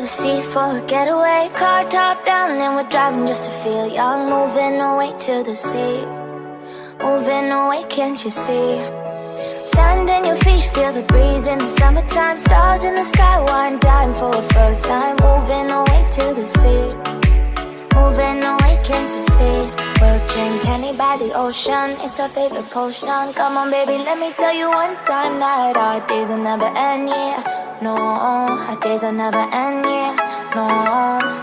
the sea for a getaway. Car top down and we're driving just to feel young. Moving away to the sea, moving away, can't you see? Sand in your feet, feel the breeze in the summertime. Stars in the sky, wine dime for a first time. Moving away to the sea, moving away, can't you see? We'll drink honey by the ocean, it's our favorite potion. Come on baby, let me tell you one time that our days will never end, yeah. No, our days will never end, yeah. No.